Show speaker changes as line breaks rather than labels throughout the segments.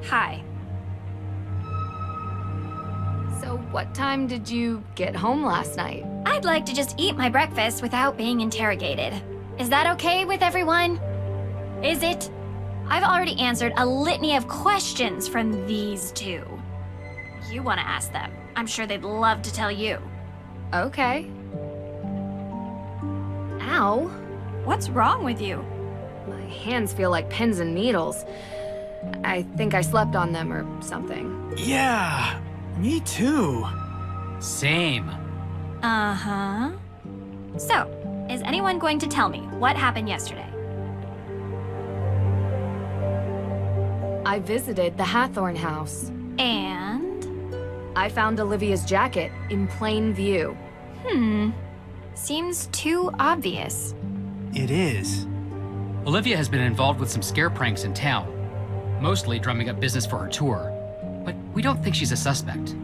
Hi.
So what time did you get home last night?
I'd like to just eat my breakfast without being interrogated. Is that okay with everyone? Is it? I've already answered a litany of questions from these two. You want to ask them. I'm sure they'd love to tell you.
Okay. Ow.
What's wrong with you?
My hands feel like pins and needles. I think I slept on them or something.
Yeah, me too.
Same.
Uh-huh. So, is anyone going to tell me what happened yesterday?
I visited the Hathorne House.
And?
I found Olivia's jacket in plain view.
Seems too obvious.
It is.
Olivia has been involved with some scare pranks in town, mostly drumming up business for her tour. But we don't think she's a suspect.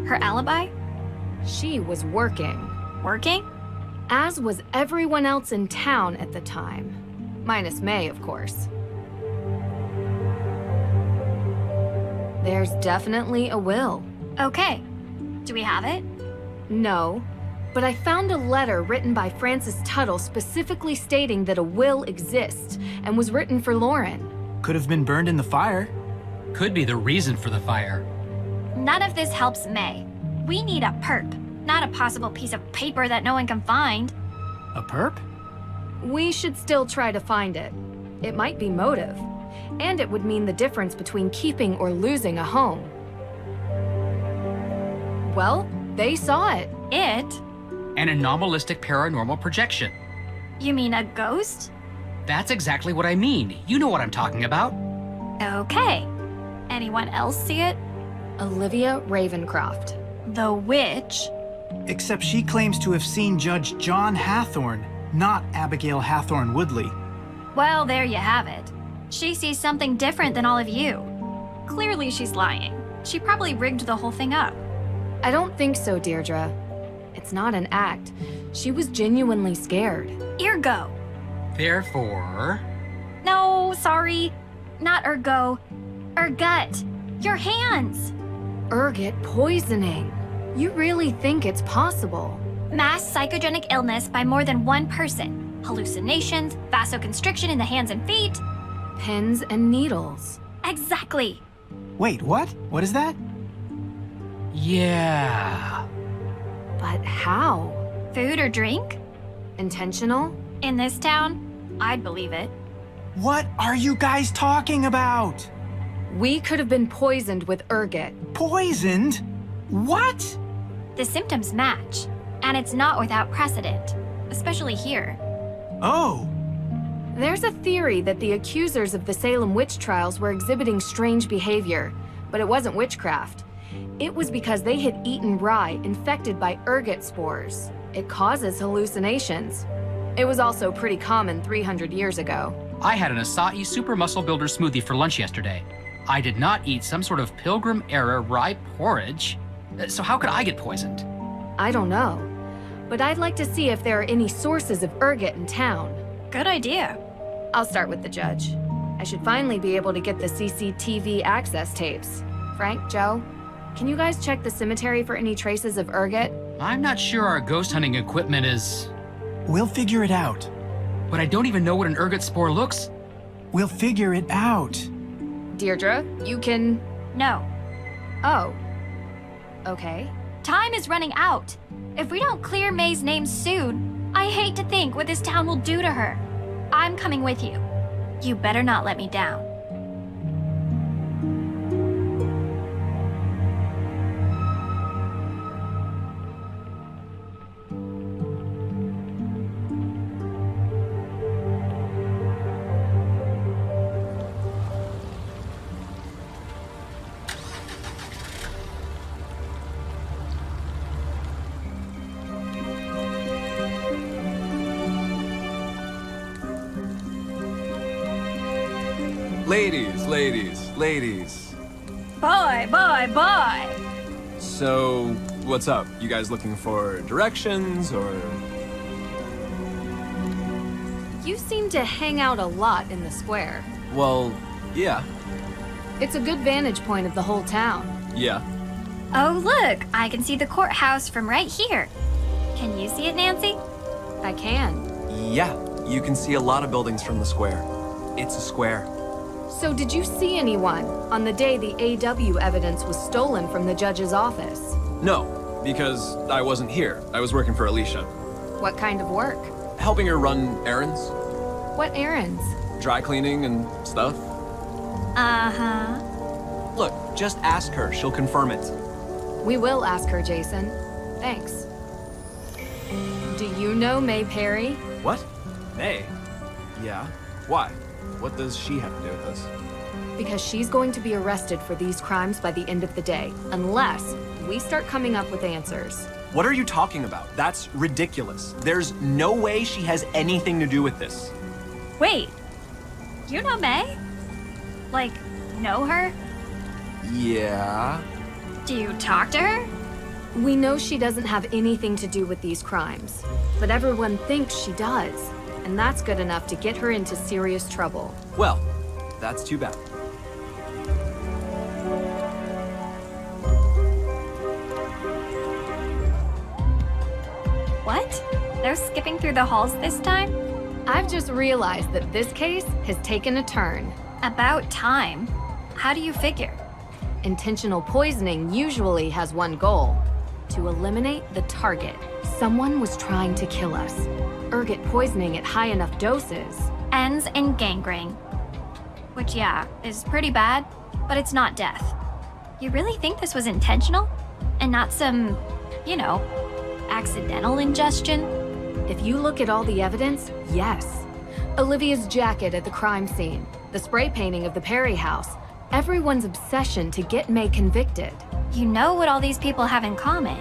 Her alibi?
She was working.
Working?
As was everyone else in town at the time. Minus Mei, of course. There's definitely a will.
Okay. Do we have it?
No, but I found a letter written by Frances Tuttle specifically stating that a will exists and was written for Lauren.
Could have been burned in the fire.
Could be the reason for the fire.
None of this helps Mei. We need a perp, not a possible piece of paper that no one can find.
A perp?
We should still try to find it. It might be motive, and it would mean the difference between keeping or losing a home. Well, they saw it.
It?
An anomalistic paranormal projection.
You mean a ghost?
That's exactly what I mean. You know what I'm talking about.
Okay. Anyone else see it?
Olivia Ravencroft.
The witch?
Except she claims to have seen Judge John Hathorne, not Abigail Hathorne Woodley.
Well, there you have it. She sees something different than all of you. Clearly she's lying. She probably rigged the whole thing up.
I don't think so, Deirdre. It's not an act. She was genuinely scared.
Ergo.
Therefore...
No, sorry. Not ergo. Ergut. Your hands.
Ergot poisoning. You really think it's possible?
Mass psychogenic illness by more than one person. Hallucinations, vasoconstriction in the hands and feet.
Pins and needles.
Exactly.
Wait, what? What is that?
Yeah...
But how?
Food or drink?
Intentional?
In this town? I'd believe it.
What are you guys talking about?
We could have been poisoned with ergot.
Poisoned? What?
The symptoms match, and it's not without precedent, especially here.
Oh,
There's a theory that the accusers of the Salem witch trials were exhibiting strange behavior, but it wasn't witchcraft. It was because they had eaten rye infected by ergot spores. It causes hallucinations. It was also pretty common 300 years ago.
I had an acai super muscle builder smoothie for lunch yesterday. I did not eat some sort of Pilgrim-era rye porridge. So how could I get poisoned?
I don't know, but I'd like to see if there are any sources of ergot in town.
Good idea.
I'll start with the judge. I should finally be able to get the CCTV access tapes. Frank, Joe, can you guys check the cemetery for any traces of ergot?
I'm not sure our ghost hunting equipment is...
we'll figure it out.
But I don't even know what an ergot spore looks.
We'll figure it out.
Deirdre, you can...
No.
Oh. Okay.
Time is running out. If we don't clear Mei's name soon, I hate to think what this town will do to her. I'm coming with you. You better not let me down.
Ladies.
Bye.
So, what's up? You guys looking for directions, or...?
You seem to hang out a lot in the square.
Well, yeah.
It's a good vantage point of the whole town.
Yeah.
Oh, look, I can see the courthouse from right here. Can you see it, Nancy?
I can.
Yeah, you can see a lot of buildings from the square. It's a square.
So did you see anyone on the day the AW evidence was stolen from the judge's office?
No, because I wasn't here. I was working for Alicia.
What kind of work?
Helping her run errands,
What errands?
dry cleaning and stuff.
Uh-huh.
Look, just ask her. She'll confirm it.
We will ask her, Jason. Thanks. Do you know Mei Parry?
What? Mei? Yeah. Why? What does she have to do with this?
Because she's going to be arrested for these crimes by the end of the day, unless we start coming up with answers.
What are you talking about? That's ridiculous. There's no way she has anything to do with this.
Wait, you know Mei? Like, know her?
Yeah.
Do you talk to her?
We know she doesn't have anything to do with these crimes, but everyone thinks she does, and that's good enough to get her into serious trouble.
Well, that's too bad.
What? They're skipping through the halls this time?
I've just realized that this case has taken a turn.
About time. How do you figure?
Intentional poisoning usually has one goal: to eliminate the target. Someone was trying to kill us. Ergot poisoning at high enough doses.
Ends in gangrene. Which, yeah, is pretty bad, but it's not death. You really think this was intentional? And not some, you know, accidental ingestion?
If you look at all the evidence, yes. Olivia's jacket at the crime scene, the spray painting of the Parry house, everyone's obsession to get Mei convicted.
You know what all these people have in common?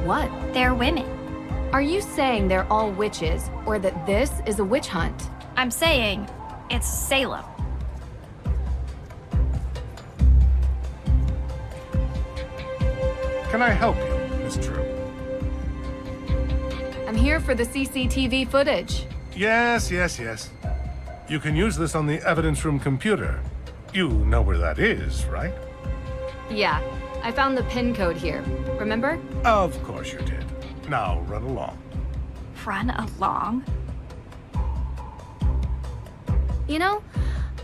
What?
They're women.
Are you saying they're all witches, or that this is a witch hunt?
I'm saying it's Salem.
Can I help you, Miss Drew?
I'm here for the CCTV footage.
Yes. You can use this on the evidence room computer. You know where that is, right?
Yeah, I found the PIN code here. Remember?
Of course you did. Now run along.
Run along.
You know,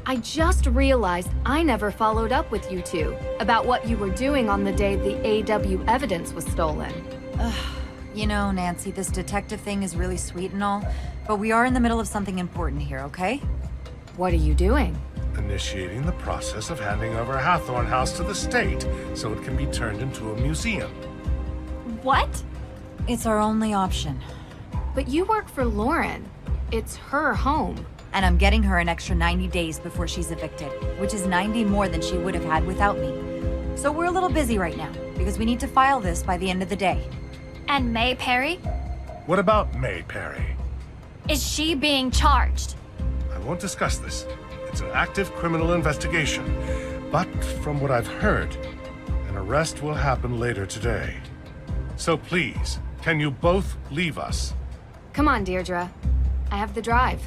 I just realized I never followed up with you two about what you were doing on the day the AW evidence was stolen.
You know, Nancy, this detective thing is really sweet and all, but we are in the middle of something important here, okay?
What are you doing?
Initiating the process of handing over Hathorne House to the state so it can be turned into a museum.
What?
It's our only option.
But you work for Lauren. It's her home.
And I'm getting her an extra 90 days before she's evicted, which is 90 more than she would have had without me. So we're a little busy right now, because we need to file this by the end of the day.
And Mei Parry?
What about Mei Parry?
Is she being charged?
I won't discuss this. It's an active criminal investigation. But from what I've heard, an arrest will happen later today. So please, can you both leave us?
Come on, Deirdre. I have the drive.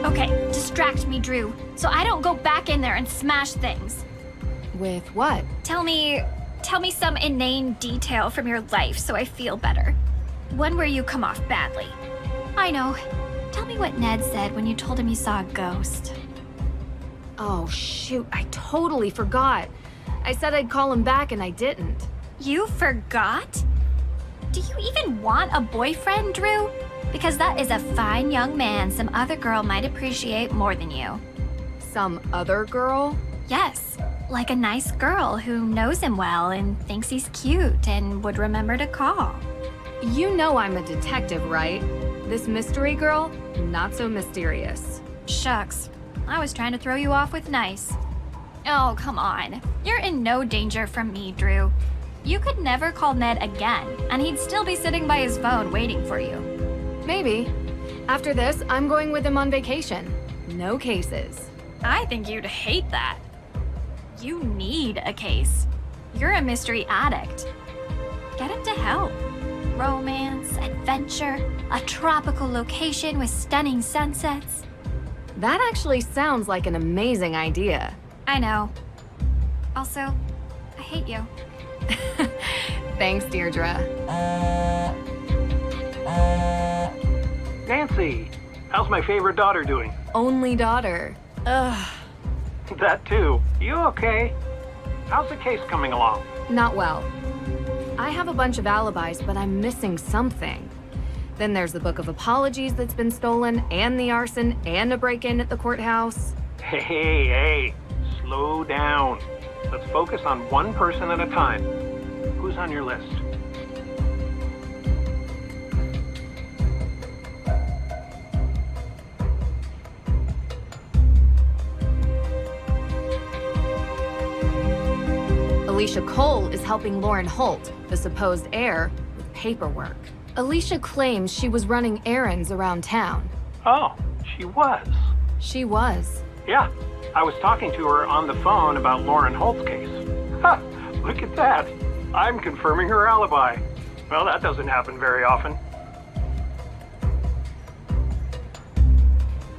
Okay, distract me, Drew, so I don't go back in there and smash things.
With what?
Tell me some inane detail from your life so I feel better. One where you come off badly. I know. Tell me what Ned said when you told him you saw a ghost.
Oh, shoot, I totally forgot. I said I'd call him back and I didn't.
You forgot? Do you even want a boyfriend, Drew? Because that is a fine young man some other girl might appreciate more than you.
Some other girl?
Yes, like a nice girl who knows him well and thinks he's cute and would remember to call.
You know I'm a detective, right? This mystery girl, not so mysterious.
Shucks, I was trying to throw you off with nice. Oh, come on. You're in no danger from me, Drew. You could never call Ned again, and he'd still be sitting by his phone waiting for you.
Maybe. After this, I'm going with him on vacation. No cases.
I think you'd hate that. You need a case. You're a mystery addict. Get him to help. Romance, adventure, a tropical location with stunning sunsets.
That actually sounds like an amazing idea.
I know. Also, I hate you.
Thanks, Deirdre.
Nancy, how's my favorite daughter doing?
Only daughter. Ugh,
That too. You okay? How's the case coming along?
not well. I have a bunch of alibis, but I'm missing something. Then there's the book of apologies that's been stolen, and the arson, and a break-in at the courthouse.
Hey, slow down. Let's focus on one person at a time. Who's on your list?
Alicia Cole is helping Lauren Holt, the supposed heir, with paperwork. Alicia claims she was running errands around town.
Oh, she was.
She was.
Yeah, I was talking to her on the phone about Lauren Holt's case. Ha! Look at that. I'm confirming her alibi. Well, that doesn't happen very often.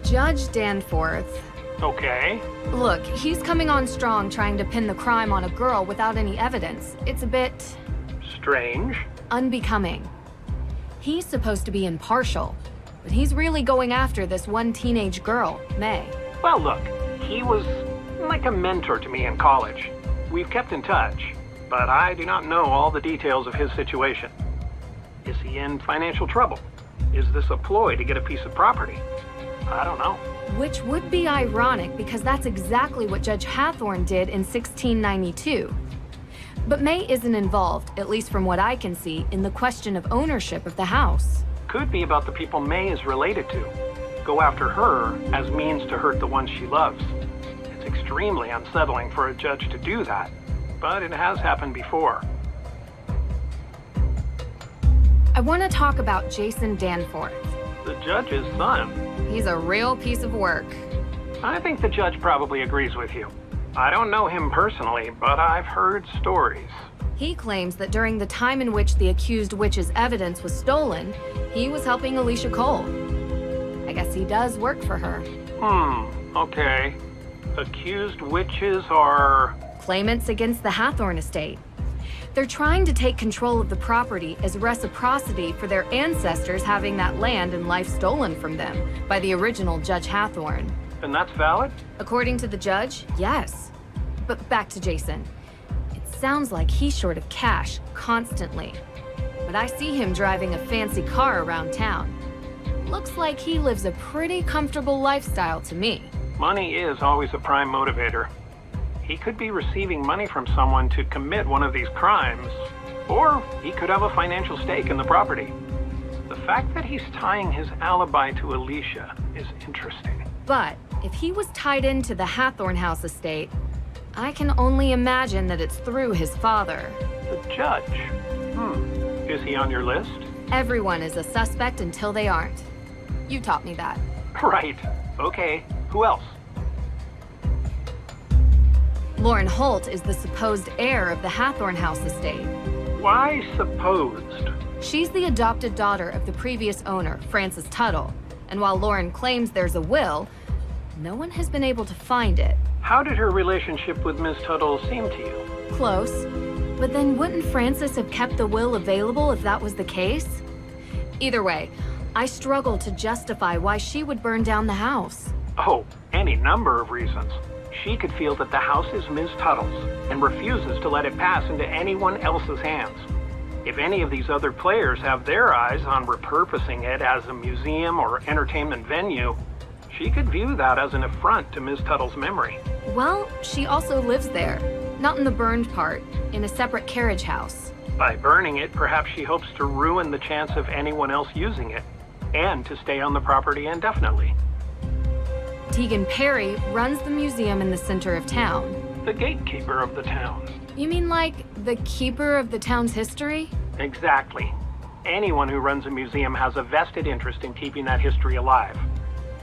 Judge Danforth.
Okay.
Look, he's coming on strong trying to pin the crime on a girl without any evidence. It's a bit
Strange.
unbecoming. He's supposed to be impartial, but he's really going after this one teenage girl, Mei.
Well, look, he was like a mentor to me in college. We've kept in touch, but I do not know all the details of his situation. Is he in financial trouble? Is this a ploy to get a piece of property? I don't know.
Which would be ironic because that's exactly what Judge Hathorne did in 1692. But Mei isn't involved, at least from what I can see, in the question of ownership of the house.
Could be about the people Mei is related to. Go after her as means to hurt the ones she loves. It's extremely unsettling for a judge to do that, but it has happened before.
I want to talk about Jason Danforth.
The judge's son.
He's a real piece of work.
I think the judge probably agrees with you. I don't know him personally, but I've heard stories.
He claims that during the time in which the accused witch's evidence was stolen, he was helping Alicia Cole. I guess he does work for her.
Okay. Accused witches are...
Claimants against the Hathorne estate. They're trying to take control of the property as reciprocity for their ancestors having that land and life stolen from them by the original Judge Hathorne.
And that's valid?
According to the judge, yes. But back to Jason. It sounds like he's short of cash constantly. But I see him driving a fancy car around town. Looks like he lives a pretty comfortable lifestyle to me.
Money is always a prime motivator. He could be receiving money from someone to commit one of these crimes, or he could have a financial stake in the property. The fact that he's tying his alibi to Alicia is interesting.
But if he was tied into the Hathorne House estate, I can only imagine that it's through his father.
The judge? Is he on your list?
Everyone is a suspect until they aren't. You taught me that.
Right. Okay. Who else?
Lauren Holt is the supposed heir of the Hathorne House estate.
Why supposed?
She's the adopted daughter of the previous owner, Frances Tuttle. And while Lauren claims there's a will, no one has been able to find it.
How did her relationship with Miss Tuttle seem to you?
Close. But then wouldn't Frances have kept the will available if that was the case? Either way, I struggle to justify why she would burn down the house.
Oh, any number of reasons. She could feel that the house is Ms. Tuttle's and refuses to let it pass into anyone else's hands. If any of these other players have their eyes on repurposing it as a museum or entertainment venue, she could view that as an affront to Ms. Tuttle's memory.
Well, she also lives there. Not in the burned part, in a separate carriage house.
By burning it, perhaps she hopes to ruin the chance of anyone else using it, and to stay on the property indefinitely.
Mei Parry runs the museum in the center of town.
The gatekeeper of the town.
You mean like the keeper of the town's history?
Exactly. Anyone who runs a museum has a vested interest in keeping that history alive.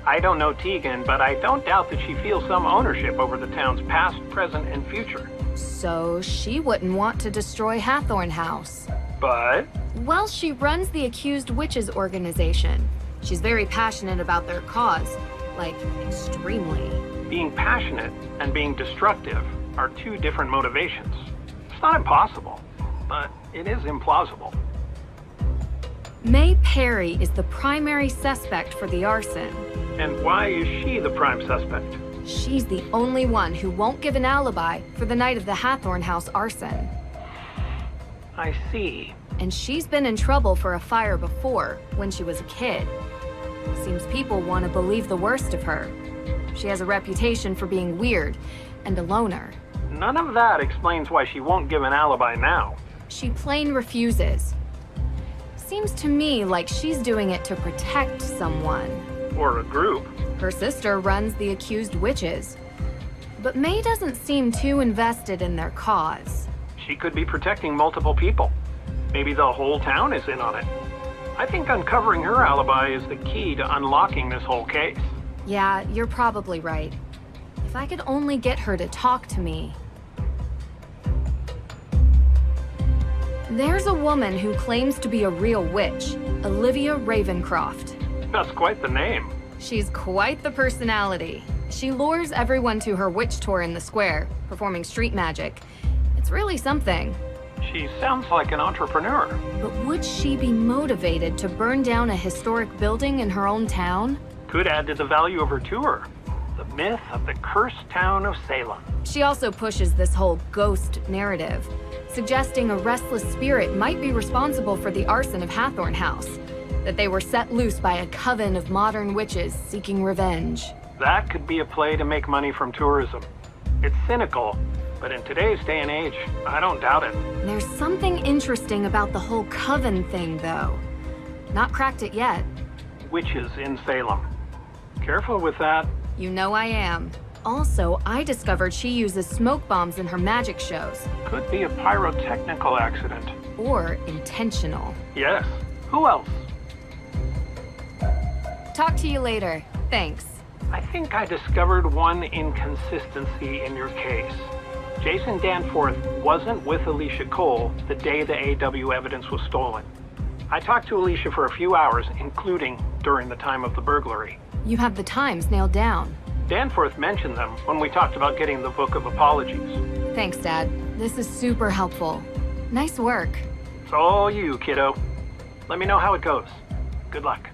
I don't know Tegan, but I don't doubt that she feels some ownership over the town's past, present, and future.
So she wouldn't want to destroy Hathorne House.
But?
Well, she runs the Accused Witches organization. She's very passionate about their cause, Like, extremely.
Being passionate and being destructive are two different motivations. It's not impossible, but it is implausible.
Mei Parry is the primary suspect for the arson.
And why is she the prime suspect?
She's the only one who won't give an alibi for the night of the Hathorne House arson.
I see.
And she's been in trouble for a fire before, when she was a kid. Seems people want to believe the worst of her. She has a reputation for being weird and a loner.
None of that explains why she won't give an alibi now.
She plain refuses. Seems to me like she's doing it to protect someone.
Or a group.
Her sister runs the accused witches. But Mei doesn't seem too invested in their cause.
She could be protecting multiple people. Maybe the whole town is in on it. I think uncovering her alibi is the key to unlocking this whole case.
Yeah, you're probably right. If I could only get her to talk to me. There's a woman who claims to be a real witch, Olivia Ravencroft.
That's quite the name.
She's quite the personality. She lures everyone to her witch tour in the square, performing street magic. It's really something.
She sounds like an entrepreneur.
But would she be motivated to burn down a historic building in her own town?
Could add to the value of her tour. The myth of the cursed town of Salem.
She also pushes this whole ghost narrative, suggesting a restless spirit might be responsible for the arson of Hathorne House, that they were set loose by a coven of modern witches seeking revenge.
That could be a play to make money from tourism. It's cynical, but in today's day and age, I don't doubt it.
There's something interesting about the whole coven thing, though. Not cracked it yet.
Witches in Salem. Careful with that.
You know I am. Also, I discovered she uses smoke bombs in her magic shows.
Could be a pyrotechnical accident.
Or intentional.
Yes. Who else?
Talk to you later. Thanks.
I think I discovered one inconsistency in your case. Jason Danforth wasn't with Alicia Cole the day the AW evidence was stolen. I talked to Alicia for a few hours, including during the time of the burglary.
You have the times nailed down.
Danforth mentioned them when we talked about getting the Book of Apologies.
Thanks, Dad. This is super helpful. Nice work.
It's all you, kiddo. Let me know how it goes. Good luck.